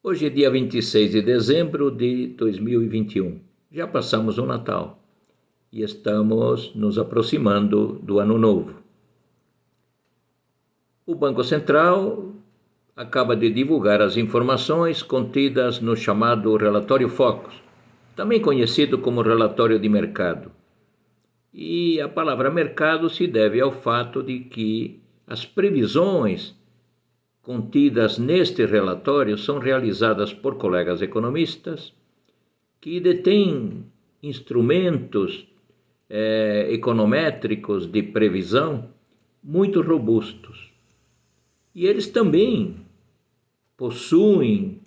Hoje é dia 26 de dezembro de 2021. Já passamos o Natal e estamos nos aproximando do Ano Novo. O Banco Central acaba de divulgar as informações contidas no chamado Relatório Focus, também conhecido como Relatório de Mercado. E a palavra mercado se deve ao fato de que as previsões contidas neste relatório são realizadas por colegas economistas que detêm instrumentos econométricos de previsão muito robustos. E eles também possuem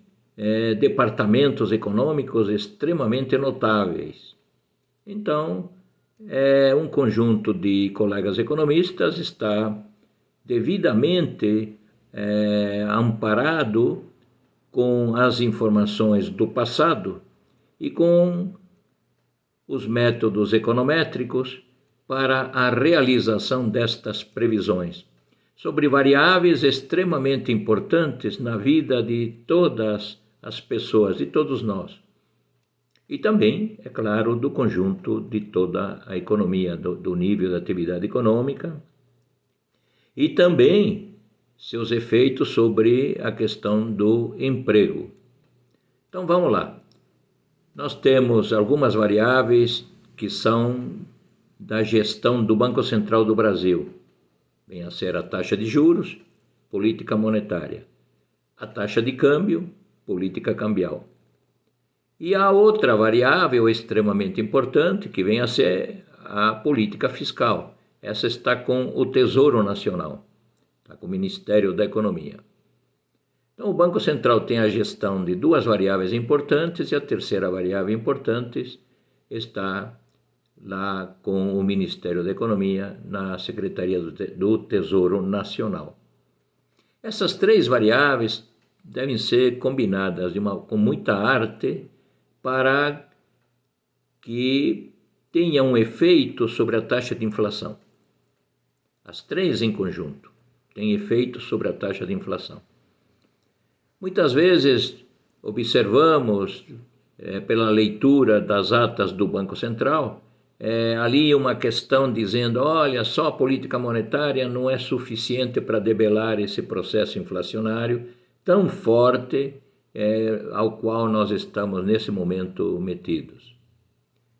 departamentos econômicos extremamente notáveis. Então, um conjunto de colegas economistas está devidamente amparado com as informações do passado e com os métodos econométricos para a realização destas previsões sobre variáveis extremamente importantes na vida de todas as pessoas, de todos nós. E também, é claro, do conjunto de toda a economia, do nível da atividade econômica e também seus efeitos sobre a questão do emprego. Então vamos lá. Nós temos algumas variáveis que são da gestão do Banco Central do Brasil. Vem a ser a taxa de juros, política monetária. A taxa de câmbio, política cambial. E a outra variável extremamente importante que vem a ser a política fiscal. Essa está com o Tesouro Nacional, está com o Ministério da Economia. Então, o Banco Central tem a gestão de duas variáveis importantes e a terceira variável importante está lá com o Ministério da Economia, na Secretaria do Tesouro Nacional. Essas três variáveis devem ser combinadas com muita arte para que tenha um efeito sobre a taxa de inflação. As três em conjunto têm efeito sobre a taxa de inflação. Muitas vezes observamos, pela leitura das atas do Banco Central, ali uma questão dizendo, olha, só a política monetária não é suficiente para debelar esse processo inflacionário tão forte ao qual nós estamos nesse momento metidos.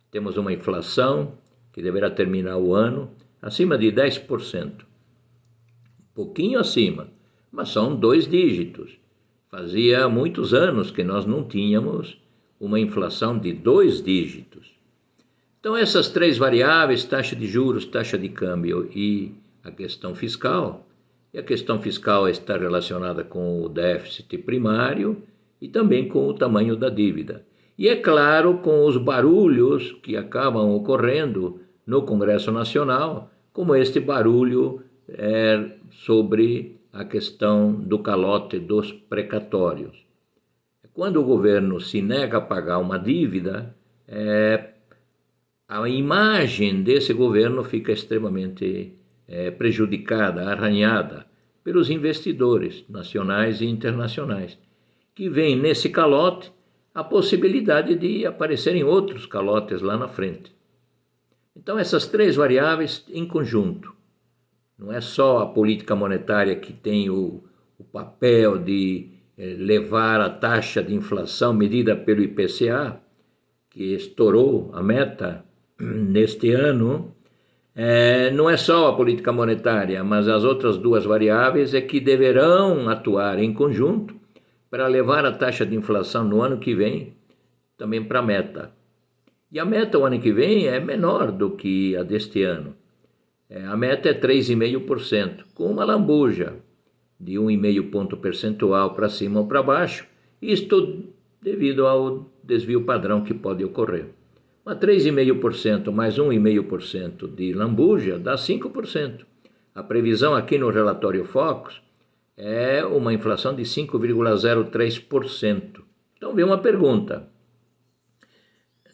Temos uma inflação que deverá terminar o ano acima de 10%. Pouquinho acima, mas são 2 dígitos. Fazia muitos anos que nós não tínhamos uma inflação de 2 dígitos. Então essas três variáveis, taxa de juros, taxa de câmbio e a questão fiscal, e a questão fiscal está relacionada com o déficit primário e também com o tamanho da dívida. E é claro, com os barulhos que acabam ocorrendo no Congresso Nacional, como este barulho sobre a questão do calote dos precatórios. Quando o governo se nega a pagar uma dívida, a imagem desse governo fica extremamente prejudicada, arranhada pelos investidores nacionais e internacionais, que veem nesse calote a possibilidade de aparecerem outros calotes lá na frente. Então essas três variáveis em conjunto, não é só a política monetária que tem o papel de levar a taxa de inflação medida pelo IPCA, que estourou a meta neste ano, não é só a política monetária, mas as outras duas variáveis que deverão atuar em conjunto para levar a taxa de inflação no ano que vem também para a meta. E a meta o ano que vem é menor do que a deste ano. A meta é 3,5%, com uma lambuja de 1,5 ponto percentual para cima ou para baixo, isto devido ao desvio padrão que pode ocorrer. Mas 3,5% mais 1,5% de lambuja dá 5%. A previsão aqui no relatório Focus é uma inflação de 5,03%. Então vem uma pergunta.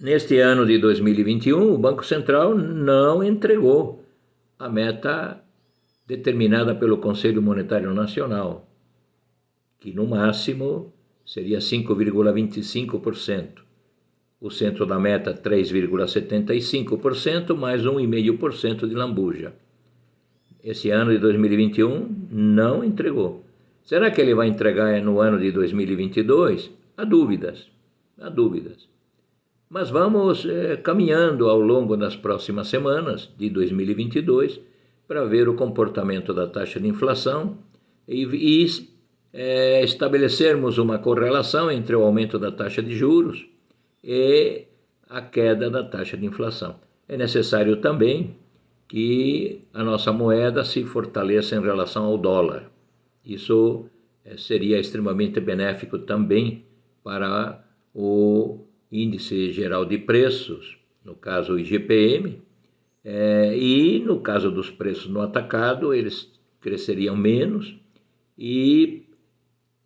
Neste ano de 2021, o Banco Central não entregou a meta determinada pelo Conselho Monetário Nacional, que no máximo seria 5,25%. O centro da meta, 3,75%, mais 1,5% de lambuja. Esse ano de 2021 não entregou. Será que ele vai entregar no ano de 2022? Há dúvidas, há dúvidas. Mas vamos caminhando ao longo das próximas semanas de 2022 para ver o comportamento da taxa de inflação e estabelecermos uma correlação entre o aumento da taxa de juros e a queda da taxa de inflação. É necessário também que a nossa moeda se fortaleça em relação ao dólar. Isso seria extremamente benéfico também para o índice geral de preços, no caso o IGPM, e no caso dos preços no atacado, eles cresceriam menos e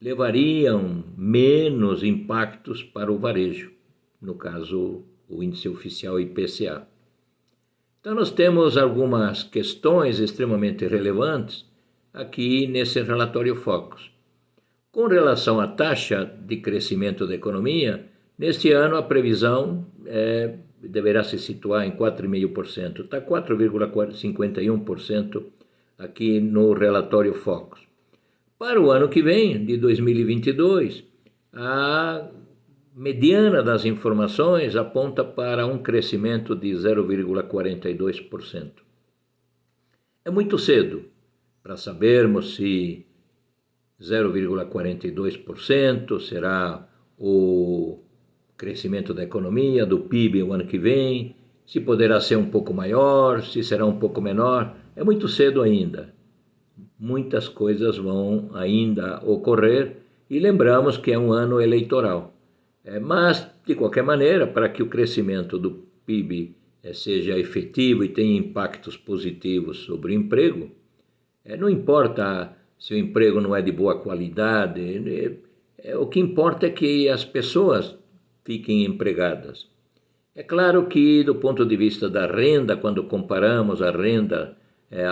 levariam menos impactos para o varejo, no caso o índice oficial IPCA. Então nós temos algumas questões extremamente relevantes aqui nesse relatório Focus. Com relação à taxa de crescimento da economia, neste ano a previsão deverá se situar em 4,5%. Está 4,51% aqui no relatório Focus. Para o ano que vem, de 2022, a mediana das informações aponta para um crescimento de 0,42%. É muito cedo para sabermos se 0,42% será o crescimento da economia, do PIB o ano que vem, se poderá ser um pouco maior, se será um pouco menor. É muito cedo ainda. Muitas coisas vão ainda ocorrer e lembramos que é um ano eleitoral. Mas, de qualquer maneira, para que o crescimento do PIB seja efetivo e tenha impactos positivos sobre o emprego, não importa se o emprego não é de boa qualidade, o que importa é que as pessoas fiquem empregadas. É claro que, do ponto de vista da renda, quando comparamos a renda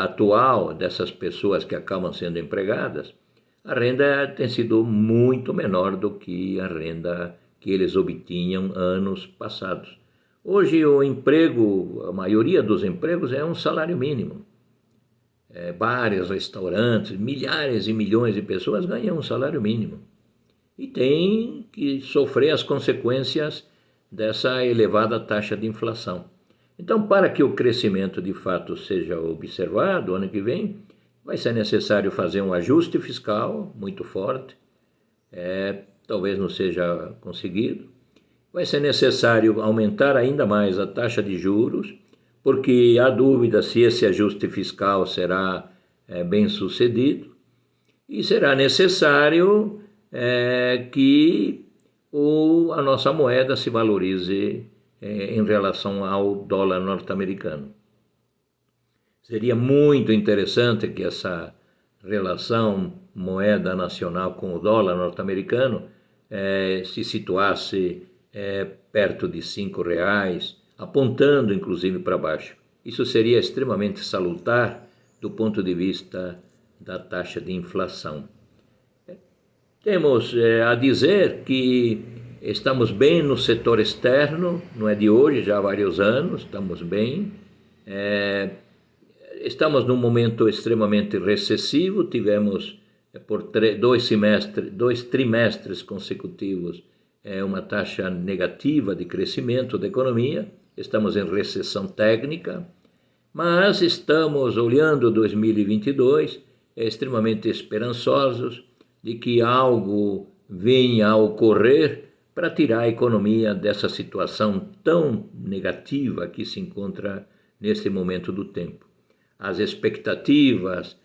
atual dessas pessoas que acabam sendo empregadas, a renda tem sido muito menor do que a renda que eles obtinham anos passados. Hoje o emprego, a maioria dos empregos é um salário mínimo. Bares, restaurantes, milhares e milhões de pessoas ganham um salário mínimo. E tem que sofrer as consequências dessa elevada taxa de inflação. Então, para que o crescimento de fato seja observado ano que vem, vai ser necessário fazer um ajuste fiscal muito forte, talvez não seja conseguido. Vai ser necessário aumentar ainda mais a taxa de juros, porque há dúvida se esse ajuste fiscal será bem sucedido, e será necessário que a nossa moeda se valorize em relação ao dólar norte-americano. Seria muito interessante que essa relação moeda nacional com o dólar norte-americano se situasse perto de R$5, apontando inclusive para baixo. Isso seria extremamente salutar do ponto de vista da taxa de inflação. Temos a dizer que estamos bem no setor externo, não é de hoje, já há vários anos, estamos bem. Estamos num momento extremamente recessivo, tivemos por dois trimestres consecutivos uma taxa negativa de crescimento da economia, estamos em recessão técnica, mas estamos olhando 2022 extremamente esperançosos de que algo venha a ocorrer para tirar a economia dessa situação tão negativa que se encontra nesse momento do tempo. As expectativas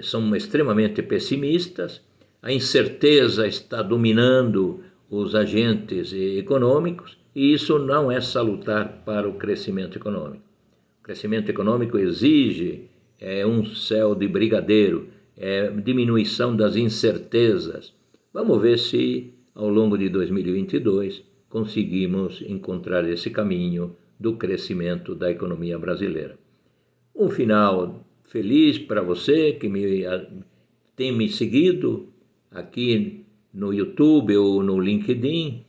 são extremamente pessimistas, a incerteza está dominando os agentes econômicos e isso não é salutar para o crescimento econômico. O crescimento econômico exige um céu de brigadeiro, diminuição das incertezas. Vamos ver se ao longo de 2022 conseguimos encontrar esse caminho do crescimento da economia brasileira. Um final feliz para você que tem me seguido aqui no YouTube ou no LinkedIn.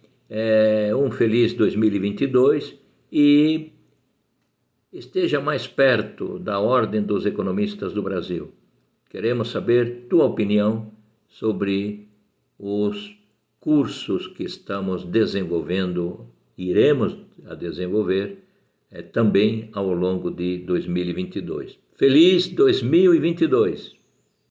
Um feliz 2022 e esteja mais perto da Ordem dos Economistas do Brasil. Queremos saber tua opinião sobre os cursos que estamos desenvolvendo, iremos a desenvolver também ao longo de 2022. Feliz 2022!